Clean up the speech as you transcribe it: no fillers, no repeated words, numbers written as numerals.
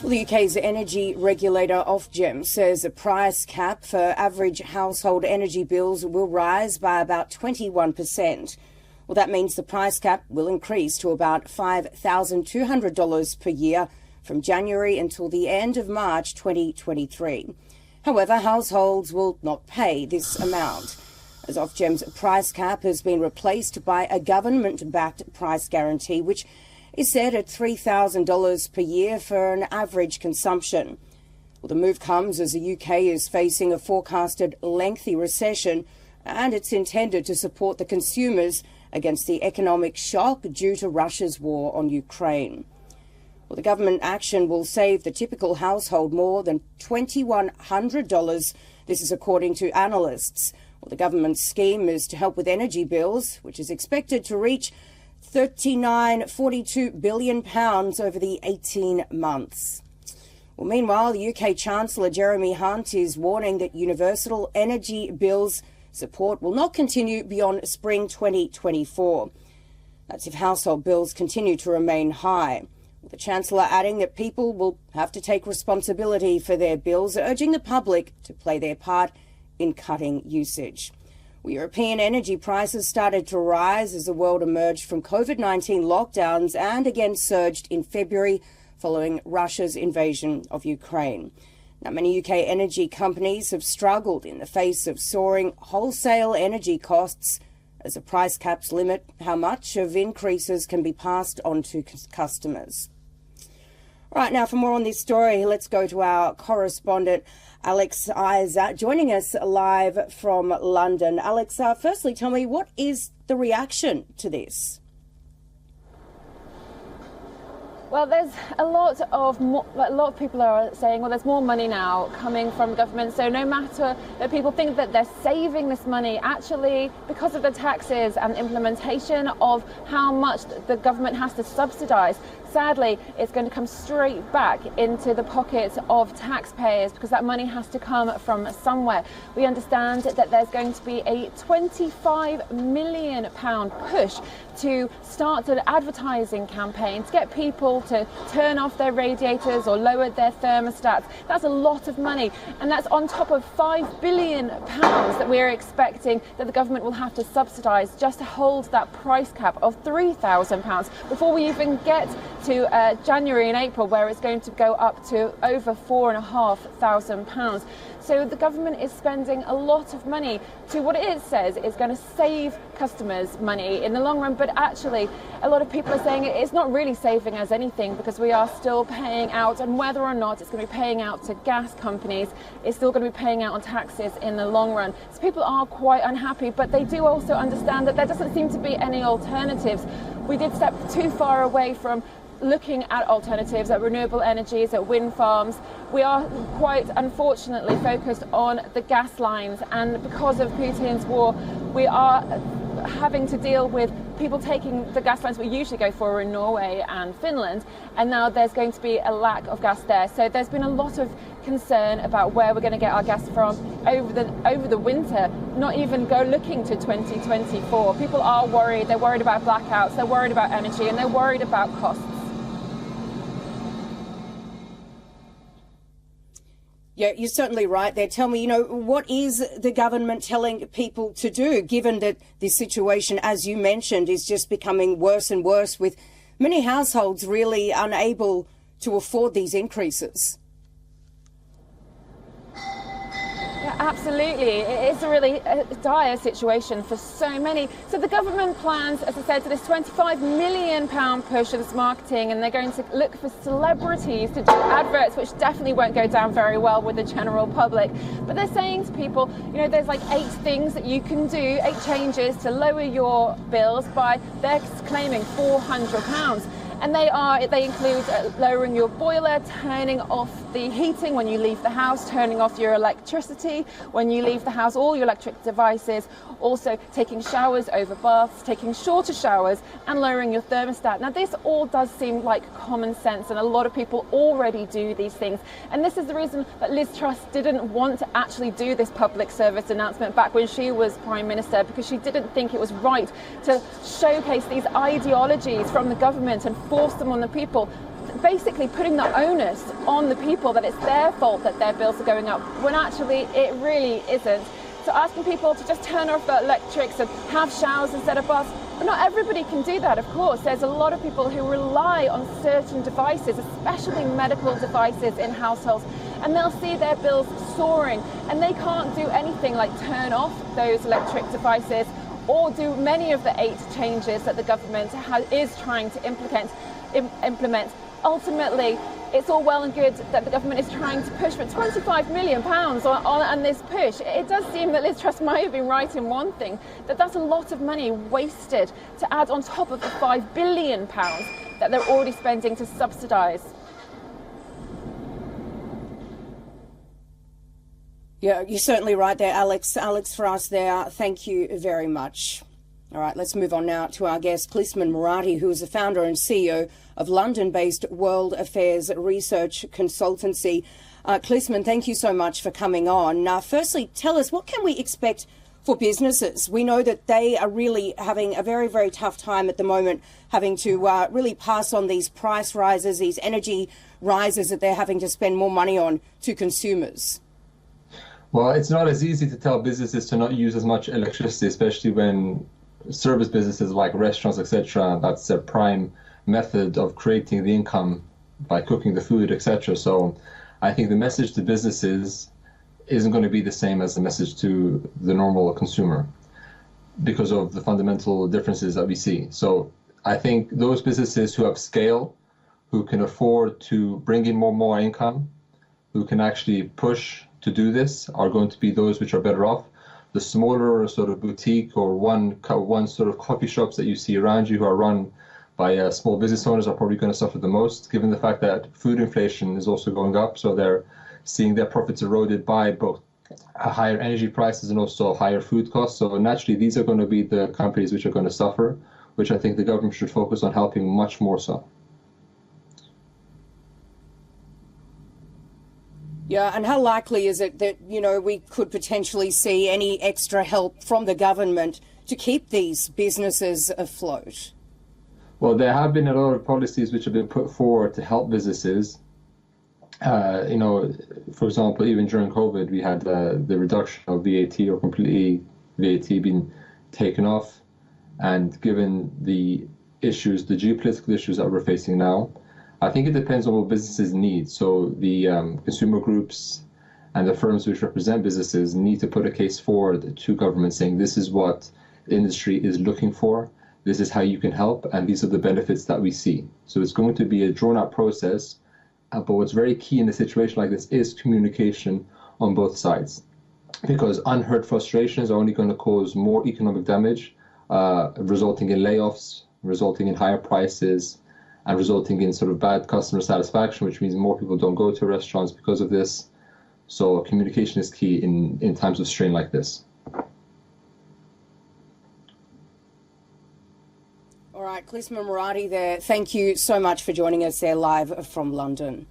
Well, the UK's energy regulator Ofgem says a price cap for average household energy bills will rise by about 21%. Well, that means the price cap will increase to about $5,200 per year from January until the end of March 2023. However, households will not pay this amount, as Ofgem's price cap has been replaced by a government-backed price guarantee, which is set at $3,000 per year for an average consumption. Well, the move comes as the UK is facing a forecasted lengthy recession, and it's intended to support the consumers against the economic shock due to Russia's war on Ukraine. Well, the government action will save the typical household more than $2,100. This is according to analysts. Well, the government's scheme is to help with energy bills, which is expected to reach £39.42 billion over the 18 months. Well, meanwhile, the UK Chancellor Jeremy Hunt is warning that universal energy bills support will not continue beyond spring 2024. That's if household bills continue to remain high. With the Chancellor adding that people will have to take responsibility for their bills, urging the public to play their part in cutting usage. Well, European energy prices started to rise as the world emerged from COVID-19 lockdowns and again surged in February following Russia's invasion of Ukraine. Now, many UK energy companies have struggled in the face of soaring wholesale energy costs, as the price caps limit how much of increases can be passed on to customers. All right, now for more on this story, let's go to our correspondent Alex Isaac, joining us live from London. Alex, firstly, tell me, what is the reaction to this? Well, there's a lot of people are saying, well, there's more money now coming from government. So no matter that people think that they're saving this money, actually, because of the taxes and implementation of how much the government has to subsidise, sadly, it's going to come straight back into the pockets of taxpayers because that money has to come from somewhere. We understand that there's going to be a £25 million push to start an advertising campaign to get people to turn off their radiators or lower their thermostats. That's a lot of money, and that's on top of £5 billion that we're expecting that the government will have to subsidise just to hold that price cap of £3,000 before we even get to January and April, where it's going to go up to over £4,500. So the government is spending a lot of money to what it says is going to save customers money in the long run, but actually a lot of people are saying it's not really saving us anything because we are still paying out, and whether or not it's going to be paying out to gas companies, it's still going to be paying out on taxes in the long run. So people are quite unhappy, but they do also understand that there doesn't seem to be any alternatives. We did step too far away from looking at alternatives, at renewable energies, at wind farms. We are quite unfortunately focused on the gas lines, and because of Putin's war, we are having to deal with people taking the gas lines we usually go for in Norway and Finland, and now there's going to be a lack of gas there. So there's been a lot of concern about where we're going to get our gas from over the winter, not even go looking to 2024. People are worried. They're worried about blackouts, they're worried about energy, and they're worried about costs. Yeah, you're certainly right there. Tell me, what is the government telling people to do, given that this situation, as you mentioned, is just becoming worse and worse, with many households really unable to afford these increases? Yeah, absolutely. It's a really dire situation for so many. So the government plans, as I said, to this £25 million push of this marketing, and they're going to look for celebrities to do adverts, which definitely won't go down very well with the general public. But they're saying to people, there's like 8 things that you can do, 8 changes to lower your bills by, they're claiming £400. And they include lowering your boiler, turning off the heating when you leave the house, turning off your electricity when you leave the house, all your electric devices, also taking showers over baths, taking shorter showers, and lowering your thermostat. Now, this all does seem like common sense, and a lot of people already do these things. And this is the reason that Liz Truss didn't want to actually do this public service announcement back when she was Prime Minister, because she didn't think it was right to showcase these ideologies from the government and force them on the people. basically putting the onus on the people that it's their fault that their bills are going up, when actually it really isn't. So asking people to just turn off their electrics and have showers instead of baths, but not everybody can do that, of course. There's a lot of people who rely on certain devices, especially medical devices in households, and they'll see their bills soaring, and they can't do anything like turn off those electric devices or do many of the 8 changes that the government is trying to implement. Ultimately, it's all well and good that the government is trying to push for £25 million on this push. It does seem that Liz Truss might have been right in one thing, that that's a lot of money wasted to add on top of the £5 billion that they're already spending to subsidise. Yeah, you're certainly right there, Alex. Alex, for us there, thank you very much. All right, let's move on now to our guest, Clisman Murati, who is the founder and CEO of London-based World Affairs Research Consultancy. Clisman, thank you so much for coming on. Firstly, tell us, what can we expect for businesses? We know that they are really having a very, very tough time at the moment, having to really pass on these price rises, these energy rises that they're having to spend more money on to consumers. Well, it's not as easy to tell businesses to not use as much electricity, especially when service businesses like restaurants, etc., that's their prime method of creating the income by cooking the food, etc. So I think the message to businesses isn't going to be the same as the message to the normal consumer because of the fundamental differences that we see. So I think those businesses who have scale, who can afford to bring in more income, who can actually push to do this, are going to be those which are better off. The smaller sort of boutique or one sort of coffee shops that you see around you who are run by small business owners are probably going to suffer the most, given the fact that food inflation is also going up. So they're seeing their profits eroded by both higher energy prices and also higher food costs. So naturally, these are going to be the companies which are going to suffer, which I think the government should focus on helping much more so. Yeah, and how likely is it that, you know, we could potentially see any extra help from the government to keep these businesses afloat? Well, there have been a lot of policies which have been put forward to help businesses. You know, for example, even during COVID, we had the reduction of VAT or completely VAT being taken off. And given the issues, the geopolitical issues that we're facing now, I think it depends on what businesses need. So the consumer groups and the firms which represent businesses need to put a case forward to government saying this is what the industry is looking for, this is how you can help, and these are the benefits that we see. So it's going to be a drawn-out process, but what's very key in a situation like this is communication on both sides, because unheard frustrations are only going to cause more economic damage, resulting in layoffs, resulting in higher prices, and resulting in sort of bad customer satisfaction, which means more people don't go to restaurants because of this. So communication is key in times of strain like this. All right, Clisman Murati there, thank you so much for joining us there live from London.